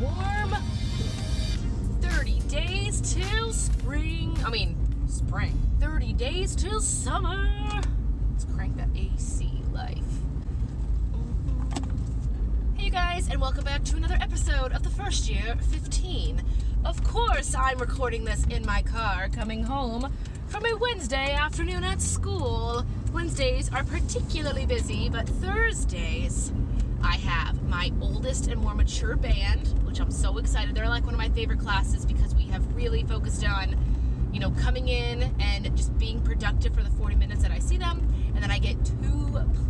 warm. 30 days till spring. 30 days till summer. Let's crank that AC life. Hey you guys, and welcome back to another episode of the First Year 15. Of course, I'm recording this in my car coming home from a Wednesday afternoon at school. Wednesdays are particularly busy, but Thursdays I have my oldest and more mature band, which I'm so excited. They're like one of my favorite classes because we have really focused on, coming in and just being productive for the 40 minutes that I see them. And then I get 2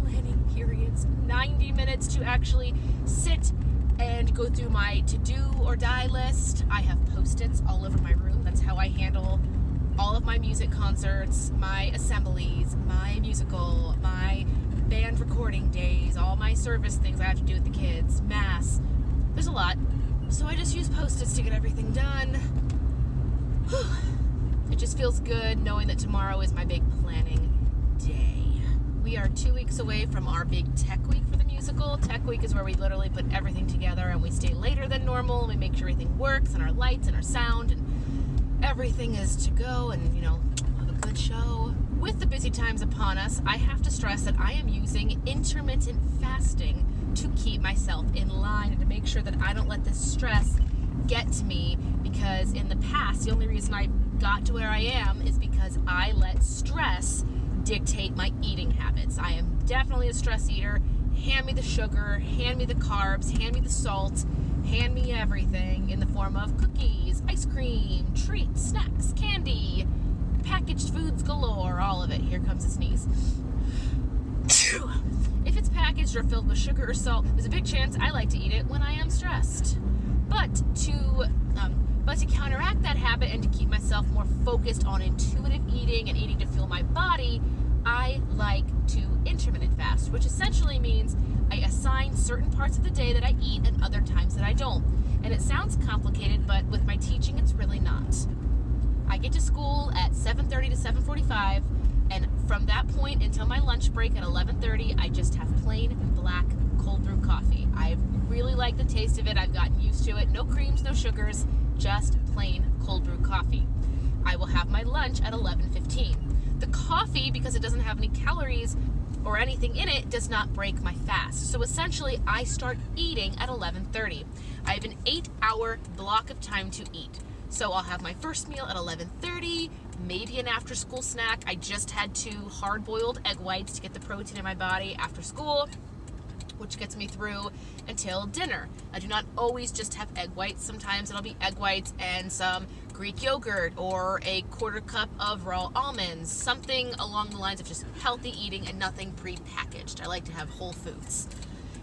planning periods, 90 minutes to actually sit and go through my to-do or die list. I have Post-its all over my room. That's how I handle all of my music concerts, my assemblies, my musical, my band recording days, all my service things I have to do with the kids, mass. There's a lot. So I just use Post-its to get everything done. Whew. It just feels good knowing that tomorrow is my big planning day. We are 2 weeks away from our big tech week for the musical. Tech week is where we literally put everything together and we stay later than normal and we make sure everything works and our lights and our sound and everything is to go and, have a good show. With the busy times upon us, I have to stress that I am using intermittent fasting to keep myself in line and to make sure that I don't let this stress get to me, because in the past, the only reason I got to where I am is because I let stress dictate my eating habits. I am definitely a stress eater. Hand me the sugar, hand me the carbs, hand me the salt, hand me everything in the form of cookies, ice cream, treats, snacks, candy, packaged foods galore, all of it. Here comes a sneeze. If it's packaged or filled with sugar or salt, there's a big chance I like to eat it when I am stressed. But to counteract that habit and to keep myself more focused on intuitive eating and eating to fuel my body, I like to intermittent fast, which essentially means I assign certain parts of the day that I eat and other times that I don't. And it sounds complicated, but with my teaching, it's really not. I get to school at 7:30 to 7:45, and from that point until my lunch break at 11:30, I just have plain black cold brew coffee. I really like the taste of it. I've gotten used to it. No creams, no sugars, just plain cold brew coffee. I will have my lunch at 11:15. The coffee, because it doesn't have any calories or anything in it, does not break my fast. So essentially, I start eating at 11:30. I have an 8-hour block of time to eat. So I'll have my first meal at 11:30, maybe an after-school snack. I just had 2 hard-boiled egg whites to get the protein in my body after school, which gets me through until dinner. I do not always just have egg whites. Sometimes it'll be egg whites and some Greek yogurt or a 1/4 cup of raw almonds, something along the lines of just healthy eating and nothing pre-packaged. I like to have whole foods.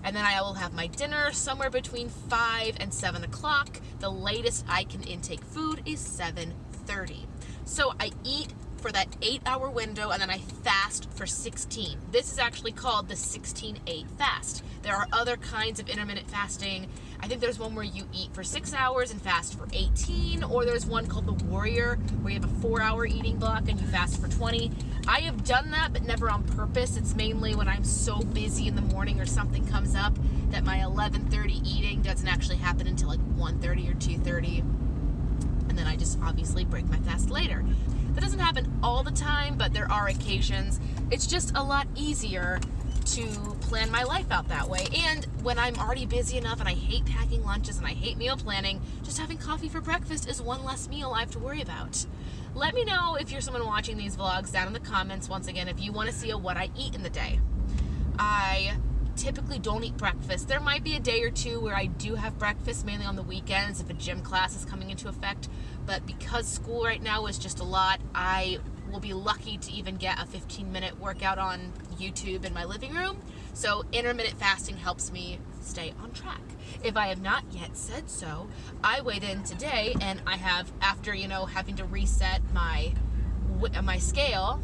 And then I will have my dinner somewhere between 5 and 7 o'clock. The latest I can intake food is 7:30. So I eat for that 8-hour window and then I fast for 16. This is actually called the 16-8 fast. There are other kinds of intermittent fasting. I think there's one where you eat for 6 hours and fast for 18, or there's one called the Warrior where you have a 4-hour eating block and you fast for 20. I have done that, but never on purpose. It's mainly when I'm so busy in the morning or something comes up that my 11:30 eating doesn't actually happen until like 1:30 or 2:30. And then I just obviously break my fast later. That doesn't happen all the time, but there are occasions. It's just a lot easier to plan my life out that way. And when I'm already busy enough and I hate packing lunches and I hate meal planning, just having coffee for breakfast is one less meal I have to worry about. Let me know if you're someone watching these vlogs down in the comments, once again, if you want to see what I eat in the day. I typically don't eat breakfast. There might be a day or two where I do have breakfast, mainly on the weekends if a gym class is coming into effect. But because school right now is just a lot, I will be lucky to even get a 15-minute workout on YouTube in my living room. So intermittent fasting helps me stay on track. If I have not yet said so, I weighed in today and I have, after, having to reset my scale.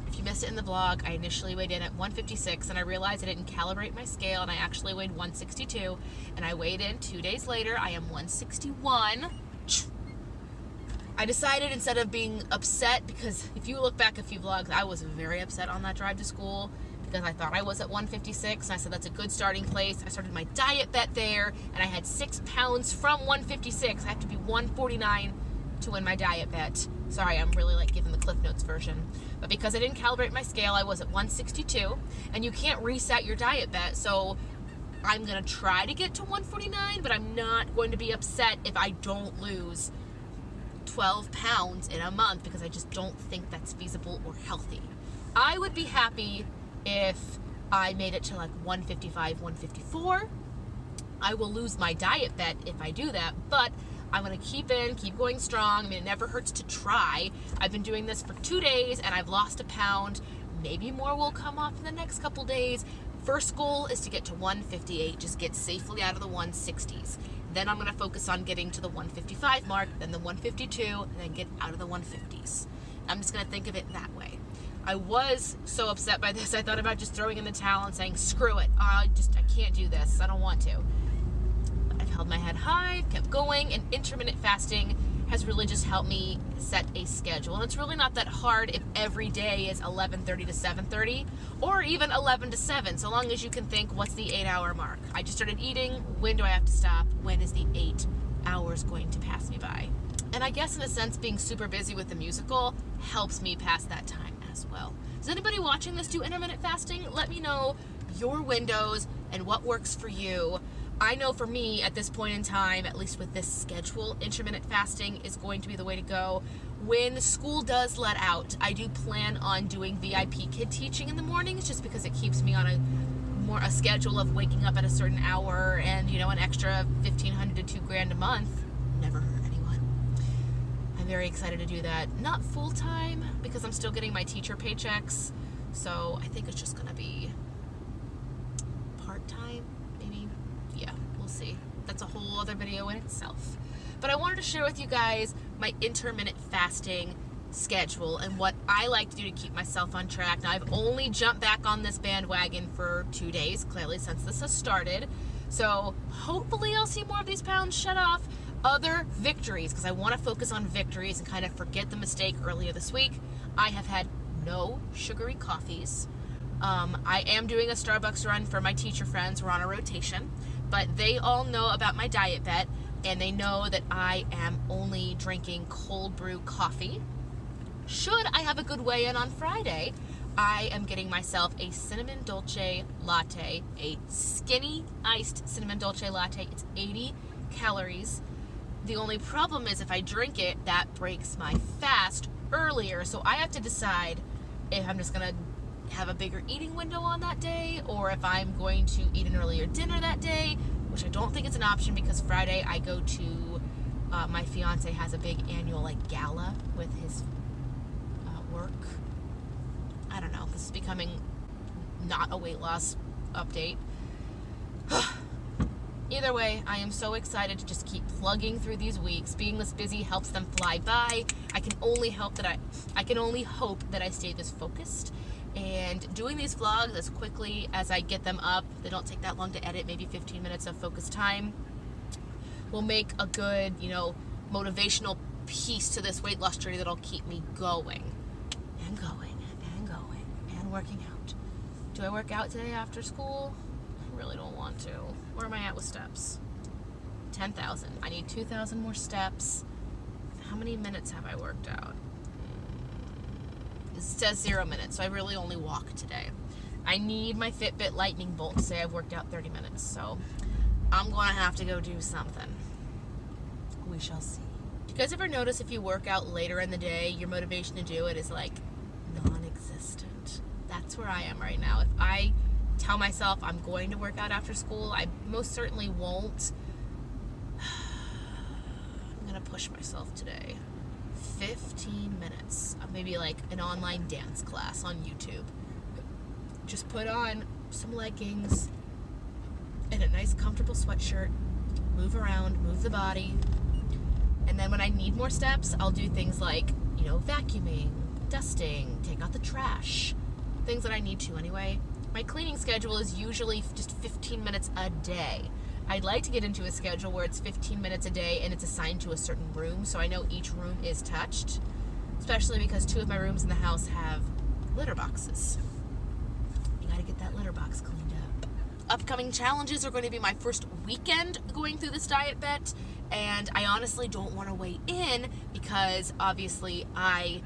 If you missed it in the vlog, I initially weighed in at 156 and I realized I didn't calibrate my scale and I actually weighed 162, and I weighed in 2 days later. I am 161. I decided, instead of being upset, because if you look back a few vlogs, I was very upset on that drive to school because I thought I was at 156, and I said that's a good starting place. I started my Dietbet there, and I had 6 pounds from 156. I have to be 149 to win my Dietbet. Sorry, I'm really like giving the Cliff Notes version. But because I didn't calibrate my scale, I was at 162, and you can't reset your Dietbet, so I'm going to try to get to 149, but I'm not going to be upset if I don't lose 12 pounds in a month, because I just don't think that's feasible or healthy. I would be happy if I made it to like 155, 154. I will lose my Dietbet if I do that, but I'm going to keep going strong. I mean, it never hurts to try. I've been doing this for 2 days, and I've lost a pound. Maybe more will come off in the next couple days. First goal is to get to 158, just get safely out of the 160s. Then I'm going to focus on getting to the 155 mark, then the 152, and then get out of the 150s. I'm just going to think of it that way. I was so upset by this, I thought about just throwing in the towel and saying, screw it, I can't do this, I don't want to. But I've held my head high, kept going, and intermittent fasting has really just helped me set a schedule. And it's really not that hard if every day is 11:30 to 7:30, or even 11 to 7, so long as you can think, what's the 8-hour mark? I just started eating, when do I have to stop? When is the 8 hours going to pass me by? And I guess in a sense, being super busy with the musical helps me pass that time as well. Does anybody watching this do intermittent fasting? Let me know your windows and what works for you. I know for me at this point in time, at least with this schedule, intermittent fasting is going to be the way to go. When school does let out, I do plan on doing VIP kid teaching in the mornings, just because it keeps me on a schedule of waking up at a certain hour, and an extra $1,500 to $2,000 a month never hurt anyone. I'm very excited to do that. Not full time, because I'm still getting my teacher paychecks, so I think it's just gonna be part-time, maybe. Yeah, we'll see. That's a whole other video in itself. But I wanted to share with you guys my intermittent fasting schedule and what I like to do to keep myself on track. Now, I've only jumped back on this bandwagon for 2 days, clearly, since this has started. So hopefully I'll see more of these pounds shed off. Other victories, because I want to focus on victories and kind of forget the mistake earlier this week. I have had no sugary coffees. I am doing a Starbucks run for my teacher friends. We're on a rotation, but they all know about my Dietbet, and they know that I am only drinking cold brew coffee. Should I have a good weigh-in on Friday, I am getting myself a cinnamon dolce latte, a skinny iced cinnamon dolce latte. It's 80 calories. The only problem is if I drink it, that breaks my fast earlier, so I have to decide if I'm just going to have a bigger eating window on that day, or if I'm going to eat an earlier dinner that day, which I don't think is an option, because Friday I go to, my fiance has a big annual gala with his work. I don't know, this is becoming not a weight loss update. Either way, I am so excited to just keep plugging through these weeks. Being this busy helps them fly by. I can only hope that I stay this focused, and doing these vlogs as quickly as I get them up, they don't take that long to edit, maybe 15 minutes of focused time, will make a good, motivational piece to this weight loss journey that'll keep me going and going and going and working out. Do I work out today after school? I really don't want to. Where am I at with steps? 10,000. I need 2,000 more steps. How many minutes have I worked out? It says 0 minutes, so I really only walk today. I need my Fitbit lightning bolt to say I've worked out 30 minutes, so I'm going to have to go do something. We shall see. Do you guys ever notice if you work out later in the day, your motivation to do it is non-existent? That's where I am right now. If I tell myself I'm going to work out after school, I most certainly won't. I'm going to push myself today. 15 minutes of maybe an online dance class on YouTube. Just put on some leggings and a nice comfortable sweatshirt, move around, move the body, and then when I need more steps, I'll do things like, vacuuming, dusting, take out the trash, things that I need to anyway. My cleaning schedule is usually just 15 minutes a day. I'd like to get into a schedule where it's 15 minutes a day and it's assigned to a certain room, so I know each room is touched, especially because 2 of my rooms in the house have litter boxes. You to get that litter box cleaned up. Upcoming challenges are going to be my first weekend going through this diet bet, and I honestly don't want to weigh in because obviously I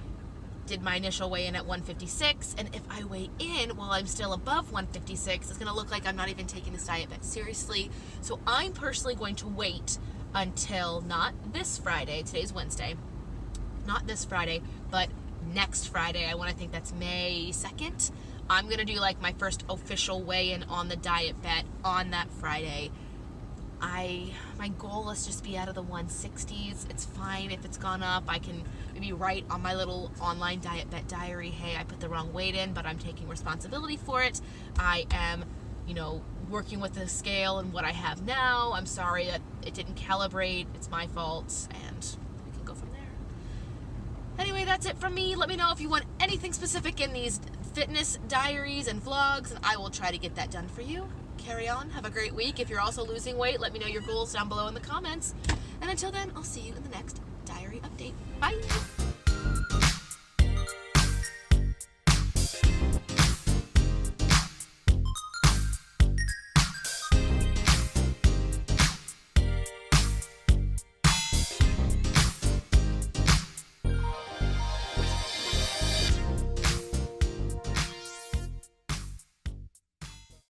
did my initial weigh-in at 156, and if I weigh in while I'm still above 156, it's going to look like I'm not even taking this diet bet seriously. So I'm personally going to wait until not this Friday, today's Wednesday, not this Friday, but next Friday. I want to think that's May 2nd. I'm going to do like my first official weigh-in on the diet bet on that Friday. My goal is just be out of the 160s. It's fine if it's gone up. I can maybe write on my little online diet bet diary, hey, I put the wrong weight in, but I'm taking responsibility for it. I am, working with the scale and what I have now. I'm sorry that it didn't calibrate. It's my fault, and we can go from there. Anyway, that's it from me. Let me know if you want anything specific in these fitness diaries and vlogs, and I will try to get that done for you. Carry on. Have a great week. If you're also losing weight, let me know your goals down below in the comments. And until then, I'll see you in the next diary update. Bye!